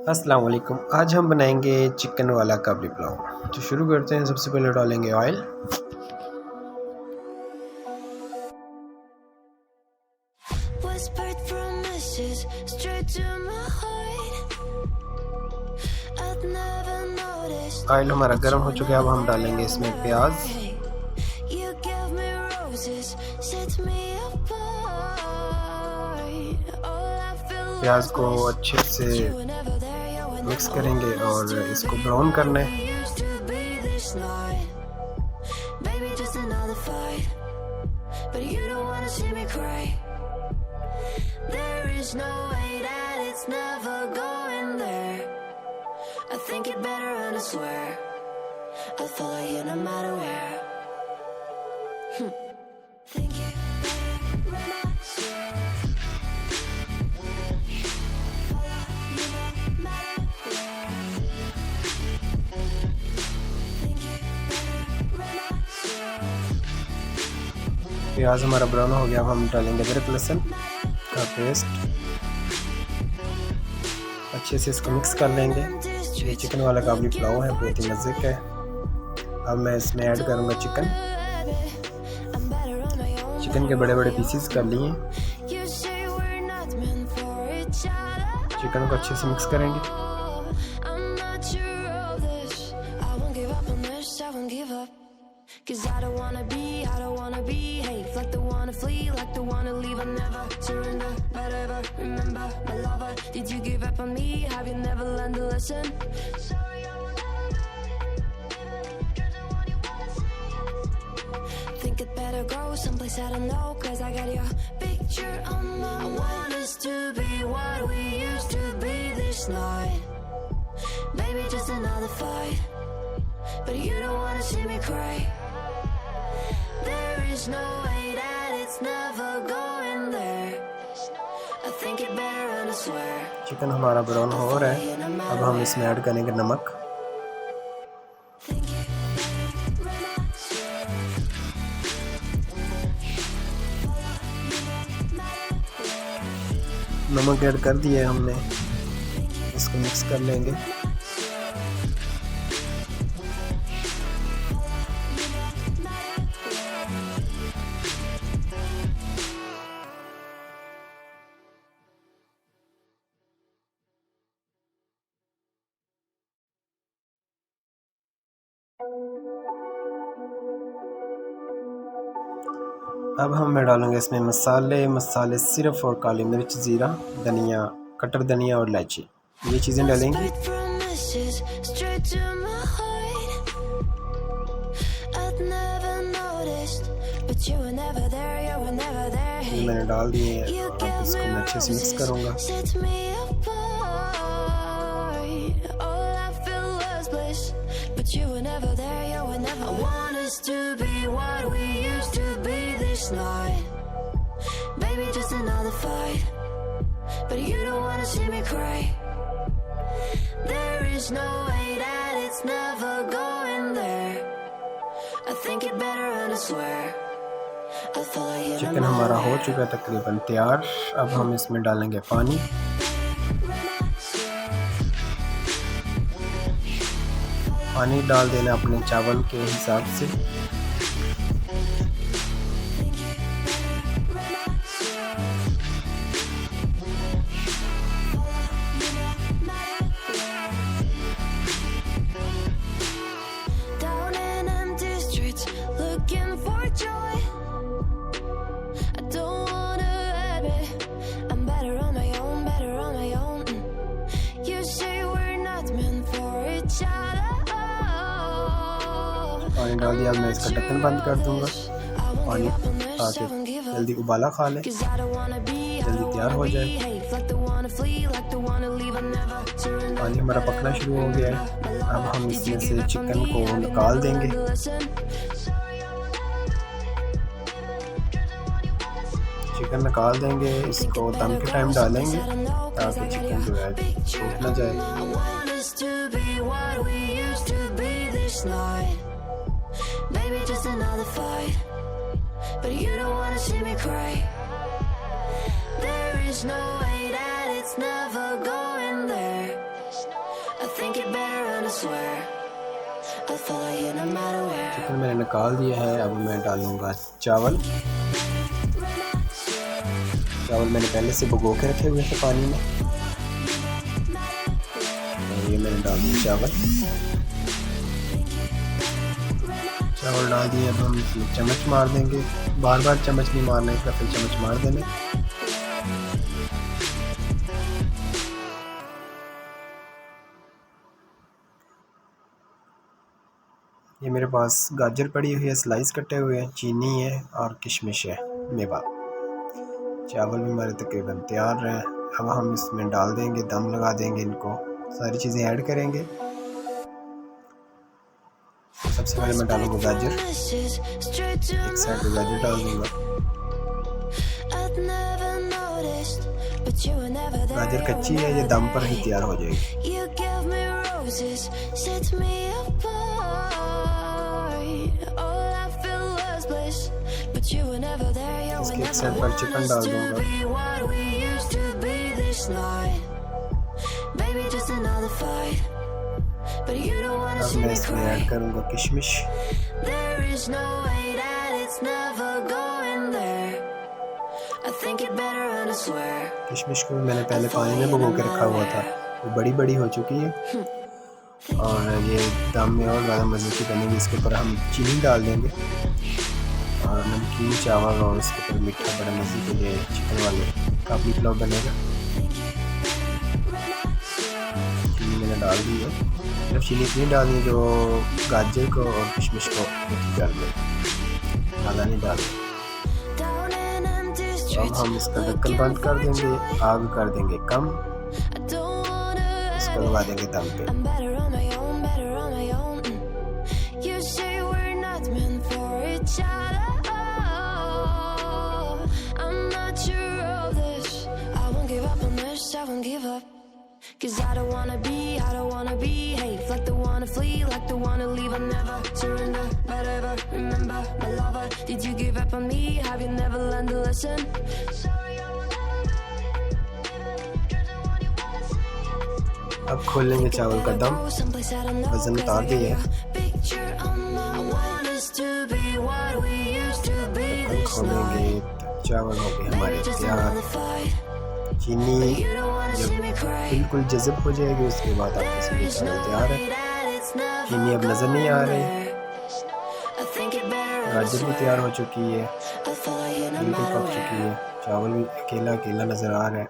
अस्सलाम वालेकुम। आज हम बनाएंगे चिकन वाला काबली पुलाव। तो शुरू करते हैं। सबसे पहले डालेंगे ऑयल। ऑयल हमारा गर्म हो चुका है। अब हम डालेंगे इसमें प्याज। प्याज को अच्छे से मिक्स करेंगे और इसको ब्राउन करना है। प्याज हमारा ब्राउन हो गया। अब हम डालेंगे अदरक लहसुन का पेस्ट। अच्छे से इसको मिक्स कर लेंगे। ये चिकन वाला काबली पुलाव है, बहुत ही मज़े का है। अब मैं इसमें ऐड करूँगा चिकन। चिकन के बड़े बड़े पीसेस कर लिए। चिकन को अच्छे से मिक्स करेंगे। Cause I don't wanna behave like the wanna flee, like the wanna leave. I never surrender, but ever remember my lover. Did you give up on me? Have you never learned a lesson? Sorry, I will never think it better go someplace I don't know. Cause I got your picture on my wall. I want us to be what we used to be this night. Maybe just another fight, but you don't wanna see me cry. There is no way that it's never going there. I think it better and I swear. Chicken हमारा brown हो रहा है। अब हम इसमें add करेंगे नमक। नमक ऐड कर दिया हमने। इसको मिक्स कर लेंगे। अब हम मैं डालूंगा इसमें मसाले सिर्फ और काली मिर्च, ज़ीरा, धनिया, कटर धनिया और इलायची, ये चीज़ें डालेंगे। ये मैंने डाल दिए हैं। अब इसको मैं अच्छे से मिक्स करूँगा। Maybe just another fight, but you don't wanna see me cry. There is no way that it's never going there. I think it better and I swear. Chicken हमारा हो चुका है तकरीबन तैयार। अब हम इसमें डालेंगे पानी। पानी डाल देना अपने चावल के हिसाब से। पानी डाल दिया। मैं इसका ढक्कन बंद कर दूंगा। पानी ताकि जल्दी उबाला खा ले, जल्दी तैयार हो जाए। पानी हमारा पकना शुरू हो गया है। अब हम इसमें से चिकन को निकाल देंगे। चिकन निकाल देंगे। इसको दम के टाइम डालेंगे ताकि चिकन जो है टूट ना जाए। Maybe just another fight, but you don't wanna see me cry. There is no way that it's never going there. think it better and I swear I'll follow you no matter where. Chicken मैंने निकाल दिया है, अब मैं डालूँगा चावल। चावल मैंने पहले से भिगो के रखे हुए थे पानी में, और ये मैंने डाल दिया चावल। चावल डाल दिए, अब हम इसमें चम्मच मार देंगे। बार बार चम्मच नहीं मारना, एक दफ़े चम्मच मार देने। ये मेरे पास गाजर पड़ी हुई है, स्लाइस कटे हुए हैं, चीनी है और किशमिश है, मेवा। चावल भी हमारे तकरीबन तैयार हैं। अब हम इसमें डाल देंगे, दम लगा देंगे इनको, सारी चीज़ें ऐड करेंगे। सबसे पहले मैं डालूँगा गाजर, एक साइड पे गाजर डाल दूँगा। गाजर कच्ची है, ये दम पर ही तैयार हो जाएगी। इसके एक साइड पर चिकन डाल दूँगा। अब मैं इसमें ऐड करूँगा किशमिश। किशमिश को मैंने पहले पानी में भिगो के रखा हुआ था, वो बड़ी बड़ी हो चुकी है और ये दम में और ज़्यादा मज़े की बनेगी। इसके ऊपर हम चीनी डाल देंगे और नमकीन चावल और इसके ऊपर मीठा बड़ा मज़े के लिए चिकन वाले काबुली पुलाव बनेगा। चीनी मैंने डाल दी है, सिर्फ चीनी इतनी डालनी जो गाजर को और किशमिश को कर दे, ज़्यादा नहीं डालनी। अब हम इसका ढक्कन बंद कर देंगे, आग कर देंगे कम, इसको लगा देंगे दम पे। Cause I don't wanna behave like the wanna flee, like the wanna leave. I never surrender, but ever remember my lover. Did you give up on me? Have you never learned a lesson? अब खोलेंगे चावल का दम, वजन उतार दिए, खोलेंगे तो चावल हो गए हमारे तैयार। चीनी जब बिल्कुल जज़ब हो जाएगी उसके बाद आपके सभी चावल तैयार है। चीनी अब नज़र नहीं आ रही, गाजर भी तैयार हो चुकी है, बिल्कुल पक चुकी है, चावल भी अकेला अकेला नज़र आ रहा है।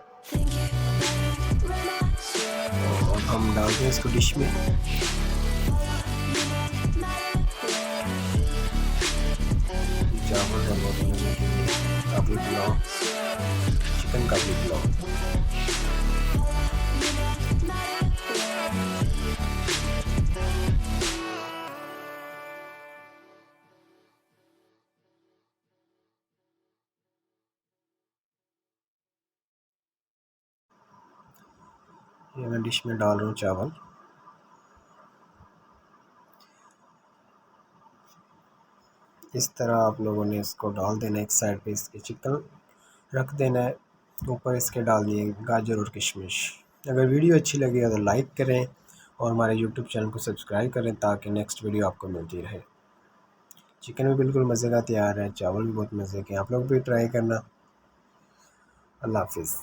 और हम डाल दें इसको डिश में। चावल है बहुत मज़े के लिए, काबुली पुलाव, चिकन काबुली पुलाव। ये मैं डिश में डाल रहा हूँ चावल। इस तरह आप लोगों ने इसको डाल देना, एक साइड पे इसके चिकन रख देना है, ऊपर इसके डाल दिए गाजर और किशमिश। अगर वीडियो अच्छी लगी तो लाइक करें और हमारे यूट्यूब चैनल को सब्सक्राइब करें ताकि नेक्स्ट वीडियो आपको मिलती रहे। चिकन भी बिल्कुल मज़े का तैयार है, चावल भी बहुत मज़े के, आप लोग भी ट्राई करना। अल्लाह हाफिज़।